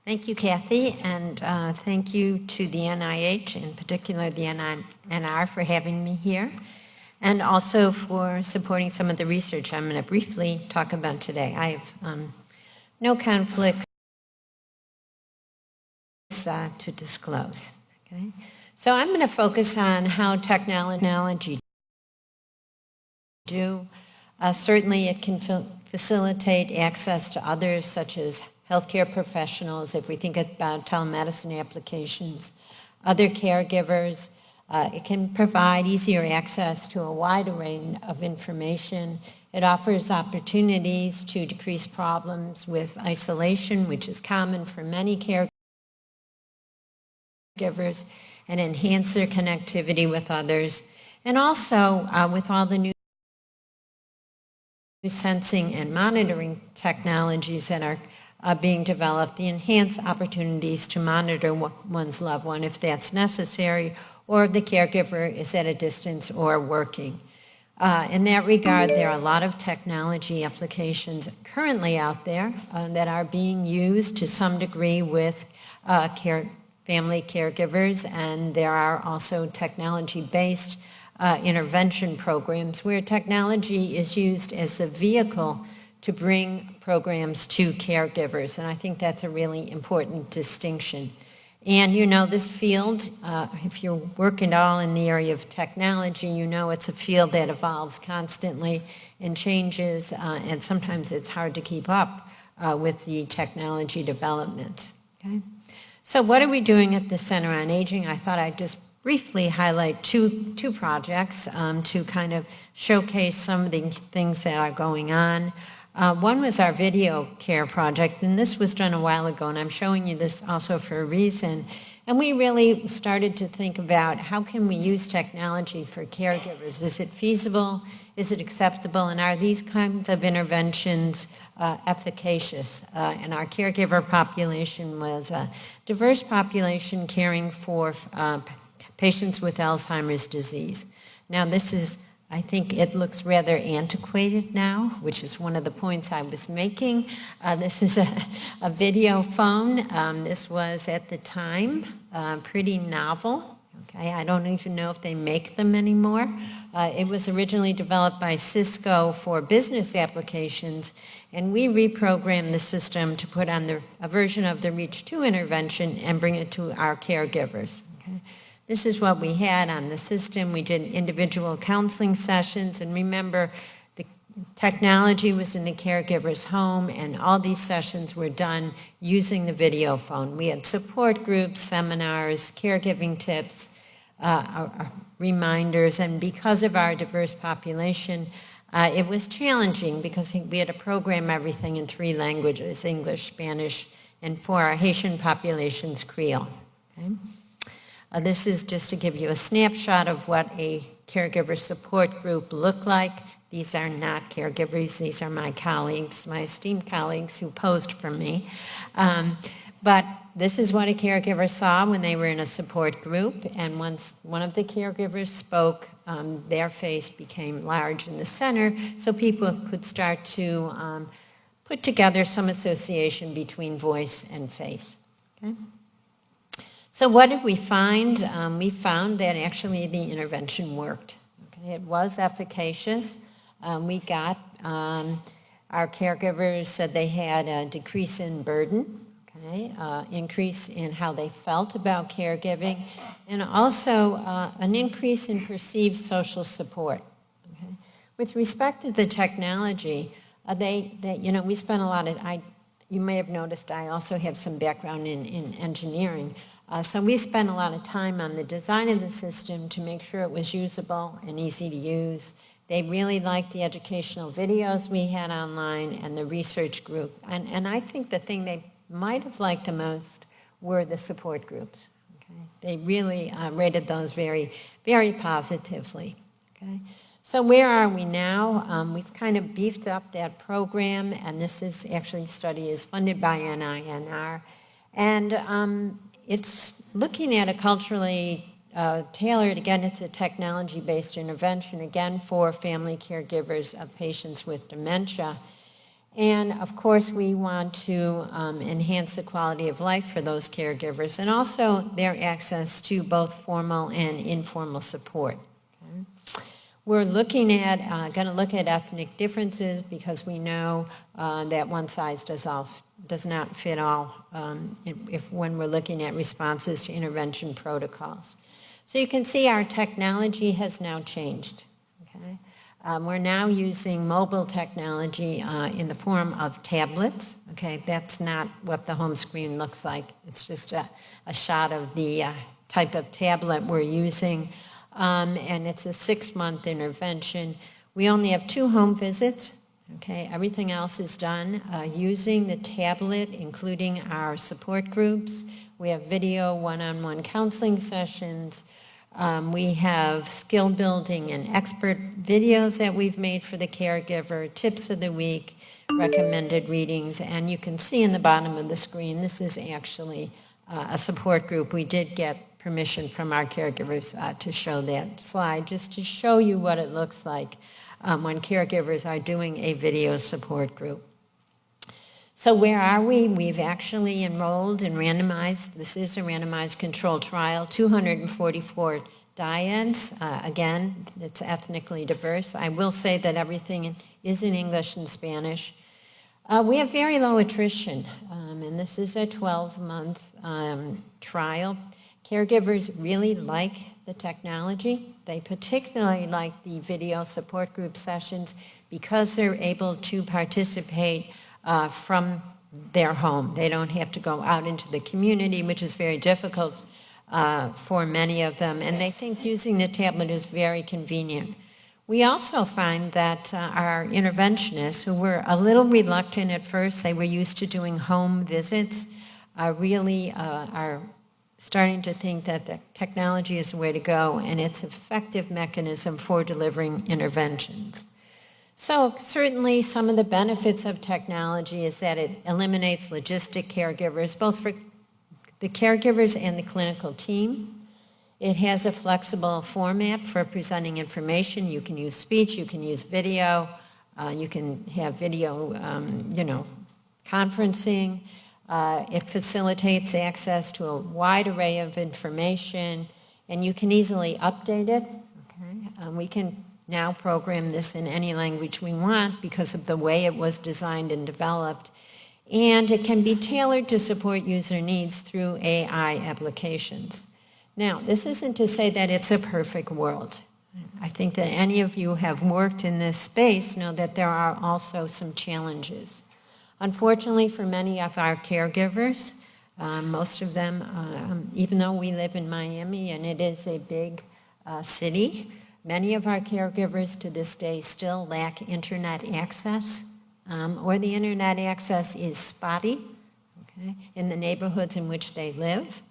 Thank you, Kathy, and thank you to the NIH, in particular the NR, for having me here, and also for supporting some of the research I'm going to briefly talk about today. I have no conflicts to disclose. Okay? So I'm going to focus on how technology do. Certainly it can facilitate access to others, such as healthcare professionals, if we think about telemedicine applications, other caregivers. It can provide easier access to a wide array of information. It offers opportunities to decrease problems with isolation, which is common for many caregivers, and enhance their connectivity with others. And also, with all the new sensing and monitoring technologies that are being developed, the enhanced opportunities to monitor one's loved one if that's necessary, or the caregiver is at a distance or working. In that regard, there are a lot of technology applications currently out there that are being used to some degree with family caregivers, and there are also technology-based intervention programs where technology is used as a vehicle to bring programs to caregivers, and I think that's a really important distinction. And you know, this field, if you're working at all in the area of technology, you know it's a field that evolves constantly and changes, and sometimes it's hard to keep up with the technology development. Okay? So what are we doing at the Center on Aging? I thought I'd just briefly highlight two projects to kind of showcase some of the things that are going on. One was our video care project, and this was done a while ago, and I'm showing you this also for a reason. And we really started to think about how can we use technology for caregivers? Is it feasible? Is it acceptable? And are these kinds of interventions efficacious? And our caregiver population was a diverse population caring for patients with Alzheimer's disease. Now this is, I think it looks rather antiquated now, which is one of the points I was making. This is a video phone. This was at the time pretty novel. Okay, I don't even know if they make them anymore. It was originally developed by Cisco for business applications, and we reprogrammed the system to put on a version of the Reach 2 intervention and bring it to our caregivers. Okay? This is what we had on the system. We did individual counseling sessions, and remember, the technology was in the caregiver's home, and all these sessions were done using the video phone. We had support groups, seminars, caregiving tips, reminders, and because of our diverse population, it was challenging because we had to program everything in 3 languages, English, Spanish, and for our Haitian populations, Creole. Okay? This is just to give you a snapshot of what a caregiver support group looked like. These are not caregivers, these are my colleagues, my esteemed colleagues who posed for me. But this is what a caregiver saw when they were in a support group, and once one of the caregivers spoke, their face became large in the center, so people could start to put together some association between voice and face. Okay? So what did we find? We found that actually the intervention worked. Okay? It was efficacious. We got, our caregivers said they had a decrease in burden, okay? Increase in how they felt about caregiving, and also an increase in perceived social support. Okay? With respect to the technology, we spent a lot of, you may have noticed I also have some background in engineering. So we spent a lot of time on the design of the system to make sure it was usable and easy to use. They really liked the educational videos we had online and the research group. And I think the thing they might have liked the most were the support groups. Okay? They really rated those very, very positively. Okay? So where are we now? We've kind of beefed up that program, and this is actually, study is funded by NINR. And it's looking at a culturally tailored, again, it's a technology-based intervention, again, for family caregivers of patients with dementia. And of course, we want to enhance the quality of life for those caregivers and also their access to both formal and informal support. Okay? We're looking at, going to look at ethnic differences because we know that one size does not fit all when we're looking at responses to intervention protocols. So you can see our technology has now changed. Okay? We're now using mobile technology in the form of tablets. Okay, that's not what the home screen looks like. It's just a shot of the type of tablet we're using, and it's a 6-month intervention. We only have 2 home visits. Okay, everything else is done using the tablet, including our support groups. We have video one-on-one counseling sessions. We have skill building and expert videos that we've made for the caregiver, tips of the week, recommended readings, and you can see in the bottom of the screen, this is actually a support group. We did get permission from our caregivers to show that slide, just to show you what it looks like when caregivers are doing a video support group. So where are we? We've actually enrolled and randomized, this is a randomized controlled trial, 244 dyads. Again, it's ethnically diverse. I will say that everything is in English and Spanish. We have very low attrition, and this is a 12-month trial. Caregivers really like the technology. They particularly like the video support group sessions because they're able to participate from their home. They don't have to go out into the community, which is very difficult for many of them, and they think using the tablet is very convenient. We also find that our interventionists, who were a little reluctant at first, they were used to doing home visits, really are starting to think that the technology is the way to go, and it's an effective mechanism for delivering interventions. So certainly some of the benefits of technology is that it eliminates logistic caregivers, both for the caregivers and the clinical team. It has a flexible format for presenting information. You can use speech, you can use video, you can have video, conferencing. It facilitates access to a wide array of information, and you can easily update it. Okay? We can now program this in any language we want because of the way it was designed and developed. And it can be tailored to support user needs through AI applications. Now, this isn't to say that it's a perfect world. I think that any of you have worked in this space know that there are also some challenges. Unfortunately, for many of our caregivers, most of them, even though we live in Miami and it is a big city, many of our caregivers to this day still lack internet access, or the internet access is spotty, okay, in the neighborhoods in which they live.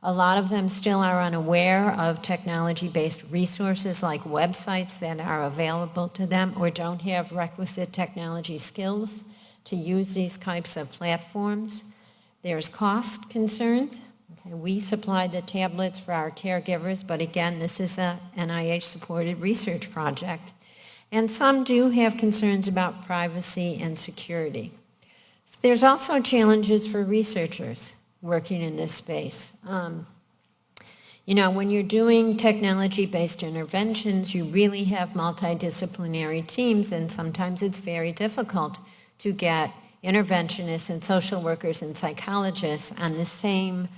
A lot of them still are unaware of technology-based resources like websites that are available to them or don't have requisite technology skills to use these types of platforms. There's cost concerns. Okay, we supply the tablets for our caregivers, but again, this is a NIH-supported research project. And some do have concerns about privacy and security. There's also challenges for researchers working in this space. When you're doing technology-based interventions, you really have multidisciplinary teams, and sometimes it's very difficult to get interventionists and social workers and psychologists on the same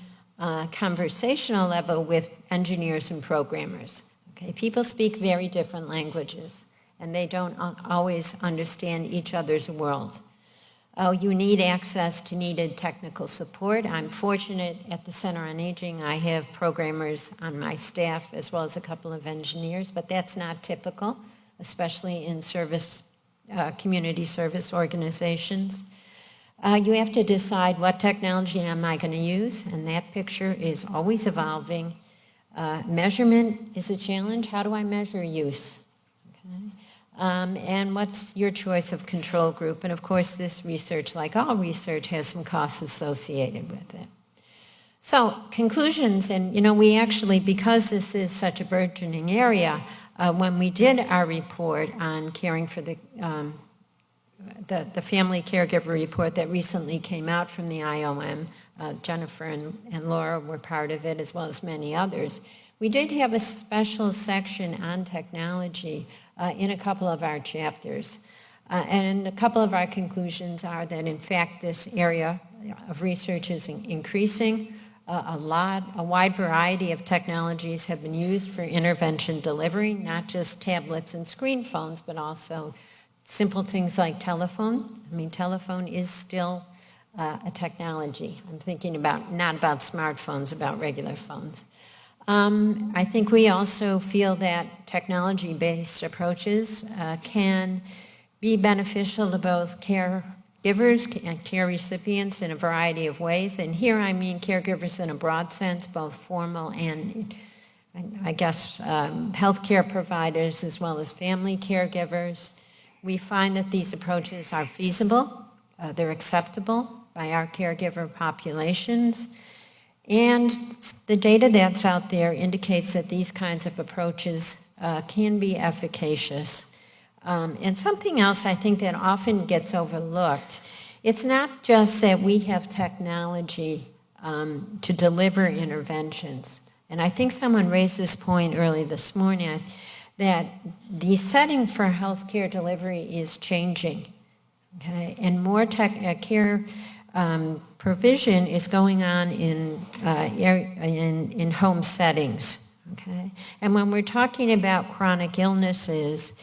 conversational level with engineers and programmers. Okay? People speak very different languages, and they don't always understand each other's world. You need access to needed technical support. I'm fortunate at the Center on Aging. I have programmers on my staff as well as a couple of engineers, but that's not typical, especially in community service organizations. You have to decide what technology am I going to use, and that picture is always evolving. Measurement is a challenge. How do I measure use? Okay. And what's your choice of control group? And of course, this research, like all research, has some costs associated with it. So conclusions, and we actually, because this is such a burgeoning area, when we did our report on caring for the the family caregiver report that recently came out from the IOM. Jennifer and Laura were part of it, as well as many others. We did have a special section on technology in a couple of our chapters. And a couple of our conclusions are that, in fact, this area of research is increasing. A wide variety of technologies have been used for intervention delivery, not just tablets and screen phones, but also simple things like telephone. I mean, telephone is still a technology. I'm thinking about, not about smartphones, about regular phones. I think we also feel that technology-based approaches can be beneficial to both caregivers and care recipients in a variety of ways. And here I mean caregivers in a broad sense, both formal and, I guess, healthcare providers as well as family caregivers. We find that these approaches are feasible, they're acceptable by our caregiver populations, and the data that's out there indicates that these kinds of approaches can be efficacious. And something else I think that often gets overlooked, it's not just that we have technology to deliver interventions. And I think someone raised this point early this morning, that the setting for healthcare delivery is changing, okay? And more care provision is going on in home settings, okay? And when we're talking about chronic illnesses,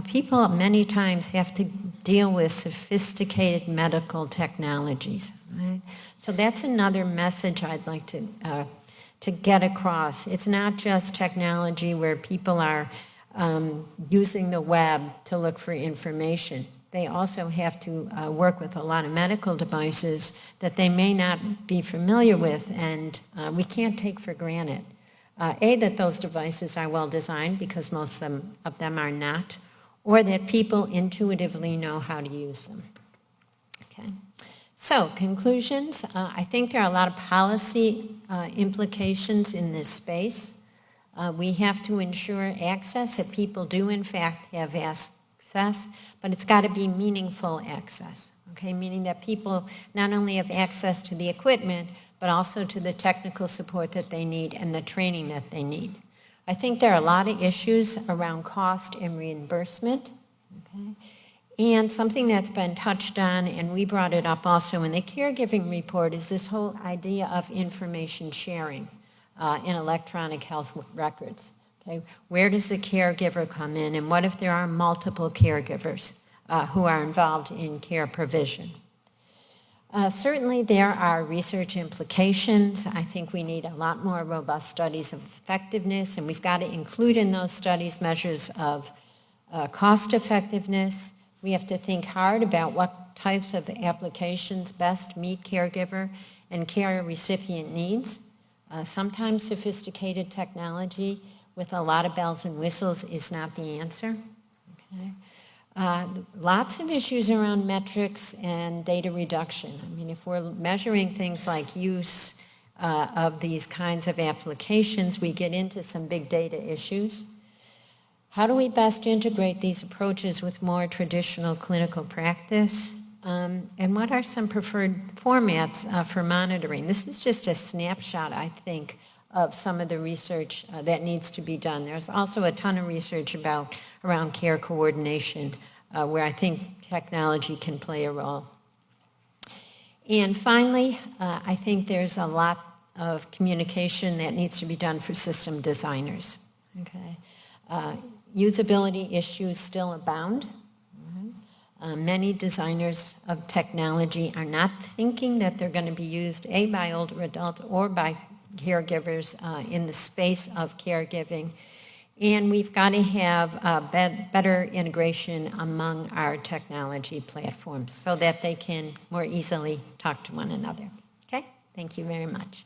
people many times have to deal with sophisticated medical technologies, right? So that's another message I'd like to get across. It's not just technology where people are using the web to look for information. They also have to work with a lot of medical devices that they may not be familiar with, and we can't take for granted. That those devices are well designed, because most of them are not, or that people intuitively know how to use them. Okay. So, conclusions. I think there are a lot of policy implications in this space. We have to ensure access, that people do in fact have access, but it's got to be meaningful access, okay? Meaning that people not only have access to the equipment, but also to the technical support that they need and the training that they need. I think there are a lot of issues around cost and reimbursement, okay? And something that's been touched on, and we brought it up also in the caregiving report, is this whole idea of information sharing in electronic health records. Okay? Where does the caregiver come in, and what if there are multiple caregivers who are involved in care provision? Certainly there are research implications. I think we need a lot more robust studies of effectiveness, and we've got to include in those studies measures of cost effectiveness. We have to think hard about what types of applications best meet caregiver and care recipient needs. Sometimes sophisticated technology with a lot of bells and whistles is not the answer. Okay? Lots of issues around metrics and data reduction. I mean, if we're measuring things like use of these kinds of applications, we get into some big data issues. How do we best integrate these approaches with more traditional clinical practice? And what are some preferred formats for monitoring? This is just a snapshot, I think, of some of the research that needs to be done. There's also a ton of research around care coordination, where I think technology can play a role. And finally, I think there's a lot of communication that needs to be done for system designers. Okay? Usability issues still abound. Many designers of technology are not thinking that they're going to be used, by older adults or by caregivers in the space of caregiving. And we've got to have better integration among our technology platforms so that they can more easily talk to one another. Okay? Thank you very much.